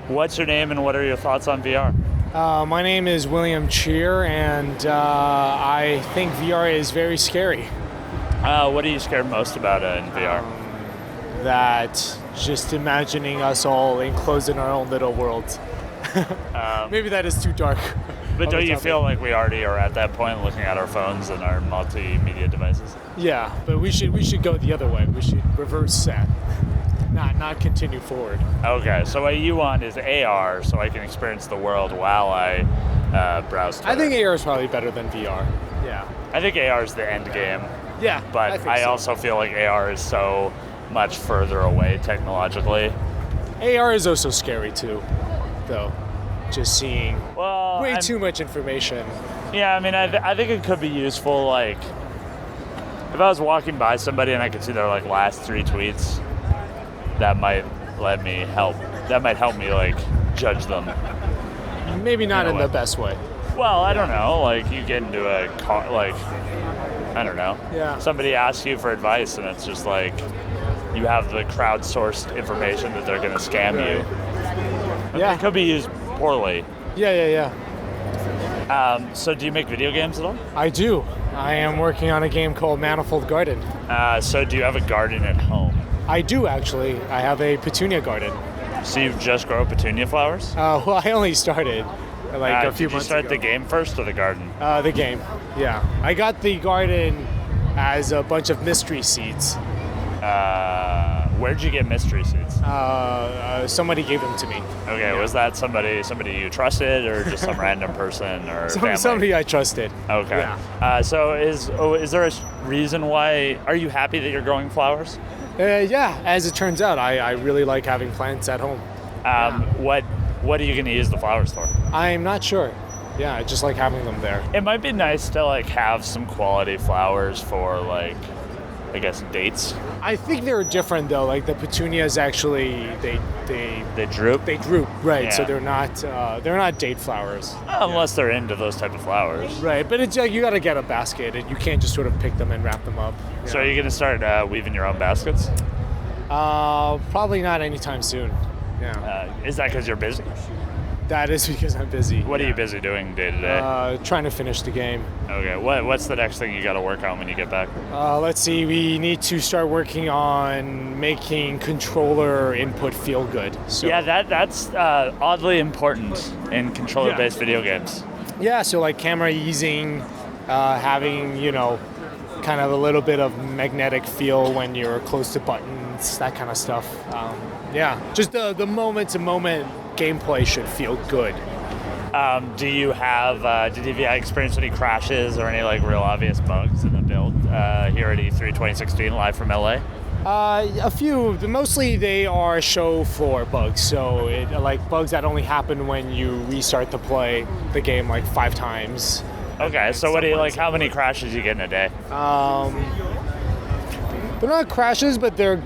What's your name and what are your thoughts on VR? My name is William Chyr, and I think VR is very scary. What are you scared most about in VR? That just imagining us all enclosed in our own little worlds. Maybe that is too dark. But don't you feel like we already are at that point looking at our phones and our multimedia devices? Yeah, but we should go the other way. We should reverse that, not continue forward. Okay, so what you want is AR, so I can experience the world while I browse Twitter. I think AR is probably better than VR. Yeah. I think AR is the end game. Yeah. But I also feel like AR is so much further away technologically. AR is also scary too, though. Just seeing way too much information. Yeah, I mean, I think it could be useful. Like, if I was walking by somebody and I could see their like last 3 tweets, that might help me like judge them. Maybe not in the best way. Well, I don't know. Like, you get into a car, like, I don't know. Yeah. Somebody asks you for advice, and it's just like you have the crowdsourced information that they're going to scam you. Yeah. It could be used poorly. Yeah. So do you make video games at all? I do. I am working on a game called Manifold Garden. So do you have a garden at home? I do, actually. I have a petunia garden. So you've just grown petunia flowers? Well, I only started like a few months ago. Did you start the game first or the garden? The game, yeah. I got the garden as a bunch of mystery seeds. Where'd you get mystery seeds? Somebody gave them to me. Okay, Yeah. Was that somebody you trusted, or just some random person or family? Somebody I trusted. Okay. Yeah. So is there a reason why? Are you happy that you're growing flowers? Yeah, as it turns out, I really like having plants at home. What are you going to use the flowers for? I'm not sure. Yeah, I just like having them there. It might be nice to like have some quality flowers for like, I guess, dates. I think they're different though. Like the petunias actually, they droop. They droop, right? Yeah. So they're not date flowers. Unless they're into those type of flowers. Right, but it's like you got to get a basket, and you can't just sort of pick them and wrap them up. So are you going to start weaving your own baskets? Probably not anytime soon. Yeah. Is that because you're busy? That is because I'm busy. What are you busy doing day to day? Trying to finish the game. Okay. What's the next thing you got to work on when you get back? Let's see. We need to start working on making controller input feel good. So, yeah, that's oddly important in controller-based video games. Yeah. So like camera easing, having kind of a little bit of magnetic feel when you're close to buttons, that kind of stuff. Just the moment-to-moment gameplay should feel good. Did you experience any crashes or any like real obvious bugs in the build here at E3 2016 live from LA? A few, mostly they are show floor bugs. So like bugs that only happen when you restart the game like 5 times. Okay, so what do you like? How many crashes you get in a day? They're not crashes, but they're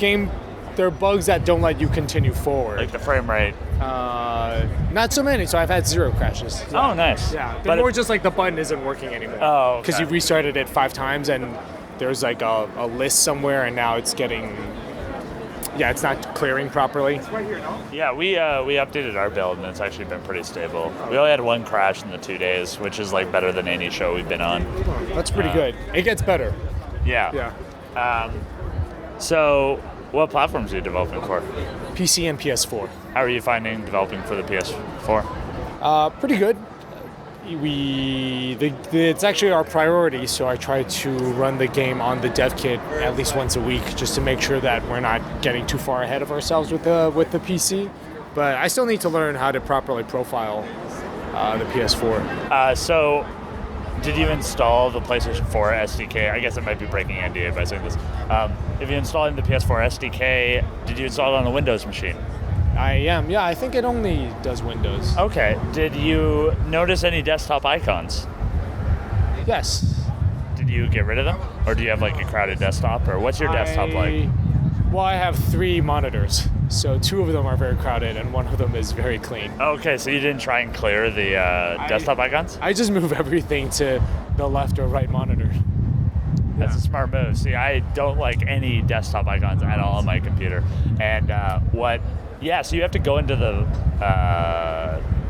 bugs that don't let you continue forward. Like the frame rate? Not so many, so I've had 0 crashes. Yeah. Oh, nice. Yeah, they're more just like the button isn't working anymore. Oh, okay. Because you restarted it 5 times, and there's like a list somewhere, and now it's getting... Yeah, it's not clearing properly. Yeah, we updated our build, and it's actually been pretty stable. We only had 1 crash in the 2 days, which is like better than any show we've been on. That's pretty good. It gets better. Yeah. So, what platforms are you developing for? PC and PS4. How are you finding developing for the PS4? Pretty good. It's actually our priority, so I try to run the game on the dev kit at least once a week, just to make sure that we're not getting too far ahead of ourselves with the PC. But I still need to learn how to properly profile the PS4. So, did you install the PlayStation 4 SDK? I guess it might be breaking NDA by saying this. If you installed the PS4 SDK, did you install it on a Windows machine? I am, yeah. I think it only does Windows. Okay. Did you notice any desktop icons? Yes. Did you get rid of them? Or do you have like a crowded desktop? Or what's your desktop like? Well, I have 3 monitors. So 2 of them are very crowded and 1 of them is very clean. Okay, so you didn't try and clear the desktop icons? I just move everything to the left or right monitor. That's a smart move. See, I don't like any desktop icons at all on my computer. And what Yeah, so you have to go into the,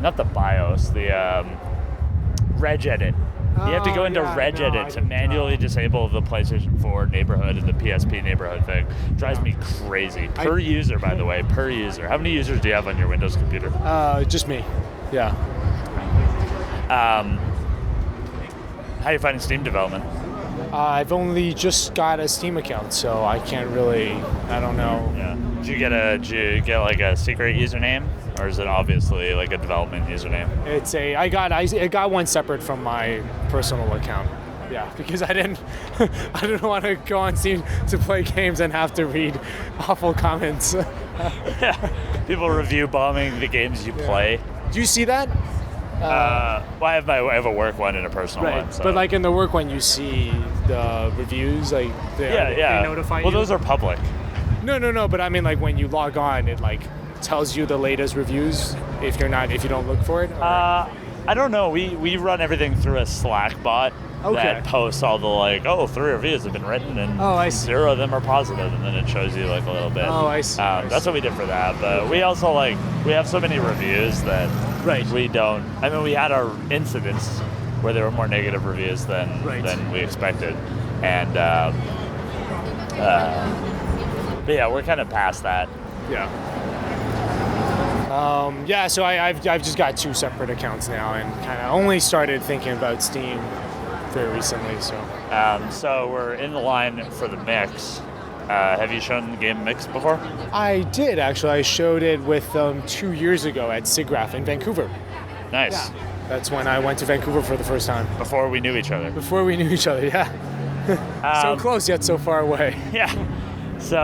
not the BIOS, the regedit. You have to go into regedit to manually disable the PlayStation 4 neighborhood and the PSP neighborhood thing. Drives me crazy. Per user, by the way, per user. How many users do you have on your Windows computer? Just me. Yeah. How are you finding Steam development? I've only just got a Steam account, so I can't really. I don't know. Yeah. Did you get like a secret username, or is it obviously like a development username? I got one separate from my personal account. Yeah, because I didn't want to go on Steam to play games and have to read awful comments. Yeah. People review bombing the games you play. Do you see that? Well, I have a work one and a personal one. So. But like in the work one, you see the reviews, like they notify you. Well, those are public. No. But I mean, like when you log on, it like tells you the latest reviews if you don't look for it. I don't know. We run everything through a Slack bot that posts all the like, 3 reviews have been written and 0 of them are positive, and then it shows you like a little bit. Oh, I see. That's what we did for that. But we also we have so many reviews that we don't. I mean, we had our incidents where there were more negative reviews than we expected, and but yeah, we're kind of past that. Yeah. So I've just got 2 separate accounts now, and kind of only started thinking about Steam very recently. So we're in the line for the mix. Have you shown the game Mix before? I did actually. I showed it with 2 years ago at SIGGRAPH in Vancouver. Nice. Yeah. That's when I went to Vancouver for the first time. Before we knew each other. Yeah. So close yet so far away. Yeah. So,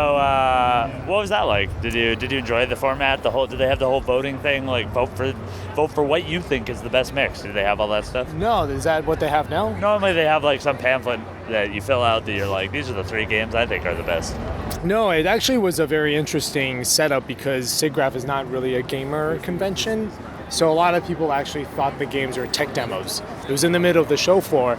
what was that like? Did you enjoy the format? Did they have the whole voting thing? Like vote for what you think is the best mix? Did they have all that stuff? No, is that what they have now? Normally they have like some pamphlet that you fill out that you're like, these are the 3 games I think are the best. No, it actually was a very interesting setup because SIGGRAPH is not really a gamer convention. So a lot of people actually thought the games were tech demos. It was in the middle of the show floor,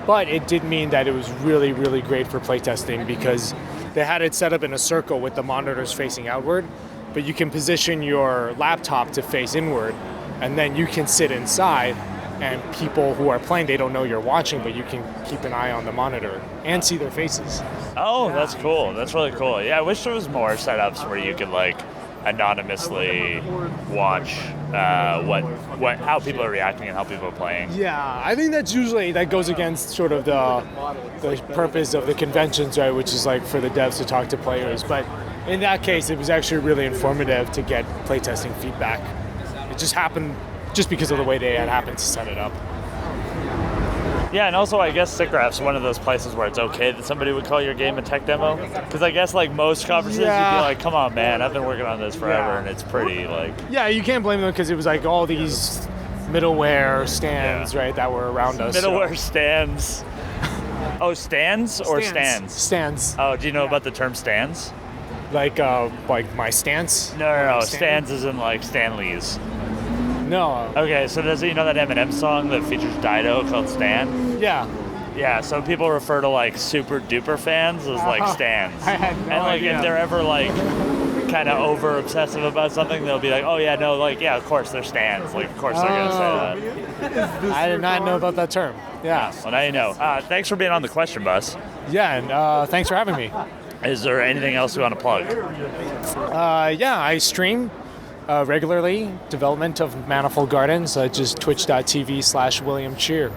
but it did mean that it was really, really great for playtesting because they had it set up in a circle with the monitors facing outward, but you can position your laptop to face inward, and then you can sit inside, and people who are playing, they don't know you're watching, but you can keep an eye on the monitor and see their faces. Oh, that's cool. That's really cool. Yeah, I wish there was more setups where you could like anonymously watch how people are reacting and how people are playing. Yeah, I think that goes against sort of the purpose of the conventions, right, which is like for the devs to talk to players. But in that case, it was actually really informative to get playtesting feedback. It just happened just because of the way they had happened to set it up. Yeah, and also I guess SIGGRAPH's one of those places where it's okay that somebody would call your game a tech demo. Because I guess like most conferences, you'd be like, come on, man, I've been working on this forever, and it's pretty like... Yeah, you can't blame them because it was like all these middleware stands, right, that were around us. Middleware stands. Oh, stands or stands? Stands. Oh, do you know about the term stands? Like my stance? No. Stands is in like Stanley's. No. Okay, so you know that Eminem song that features Dido called Stan? Yeah. Yeah, so people refer to like super duper fans as like stans. I had no idea. If they're ever like kind of over obsessive about something, they'll be like, oh yeah, no, like yeah, of course they're stans. Like of course they're gonna say that. I did not know about that term. Yeah. Well, now you know. Thanks for being on the question bus. Yeah, and thanks for having me. Is there anything else you want to plug? Yeah, I stream regularly development of Manifold Gardens, just twitch.tv/William Chyr.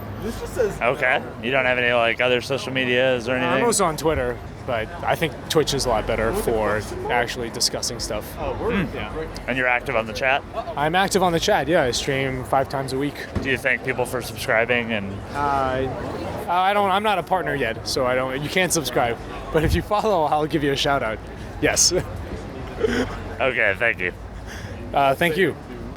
Okay. You don't have any like other social medias or anything? I'm also on Twitter, but I think Twitch is a lot better for actually discussing stuff. Yeah. And you're active on the chat? I'm active on the chat, yeah. I stream 5 times a week. Do you thank people for subscribing? And I'm not a partner yet, so you can't subscribe. But if you follow, I'll give you a shout out. Yes. Okay, thank you. Thank you.